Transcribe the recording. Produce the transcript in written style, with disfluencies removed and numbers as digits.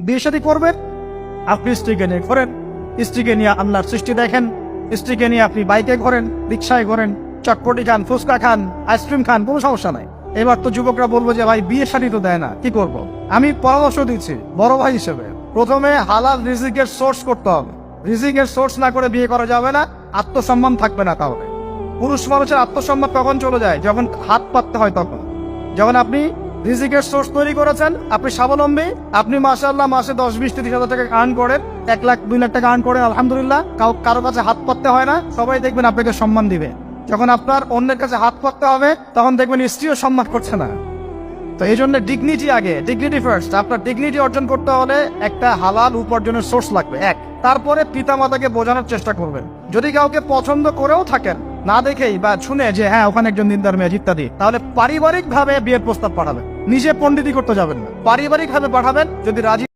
বিয়ে শাদী করবেন, আপনি স্ত্রীকে নিয়ে ঘোরেন, স্ত্রীকে নিয়ে আল্লাহর সৃষ্টি দেখেন, স্ত্রীকে নিয়ে আপনি বাইকে ঘোরেন, রিক্সায় ঘোরেন, চটপটি খান, ফুচকা খান, আইসক্রিম খান, কোনো সমস্যা নাই। এবার তো যুবকরা বলবো যে ভাই বিয়ে শাদী তো দেয় না, কি করব? আমি পরামর্শ দিচ্ছি বড় ভাই হিসেবে, প্রথমে হালাল রিজিকের সোর্স করতে হবে। রিজিকের সোর্স না করে বিয়ে করা যাবে না, আত্মসম্মান থাকবে না। তাহলে পুরুষ মানুষের আত্মসম্মান কখন চলে যায়? যখন হাত পাততে হয় তখন। যখন আপনি রিজিকের সোর্স তৈরি করেছেন, আপনি স্বাবলম্বী, আপনি মাশাআল্লাহ মাসে 10-20-30 হাজার টাকা আর্ন করেন, 1 লাখ 2 লাখ টাকা আর্ন করেন, আলহামদুলিল্লাহ, কারো কাছে হাত পাততে হয় না, সবাই দেখবেন আপনাকে সম্মান দিবে। যখন আপনার অন্যের কাছে হাত পাততে হবে, তখন দেখবেন স্ত্রীও সম্মান করছে না। তো এই জন্য ডিগনিটি আগে, ডিগনিটি ফার্স্ট। আপনার ডিগনিটি অর্জন করতে হলে একটা হালাল উপার্জনের সোর্স লাগবে, এক। তারপরে পিতামাতাকে বোঝানোর চেষ্টা করবেন। যদি কাউকে পছন্দ করেও থাকেন, না দেখেই বা শুনে যে হ্যাঁ ওখানে একজন দিনদার মেয়ে ইত্যাদি, তাহলে পারিবারিক ভাবে বিয়ের প্রস্তাব পাঠাবেন। নিজে পণ্ডিতি করতে যাবেন না, পারিবারিক ভাবে পাঠাবেন। যদি রাজি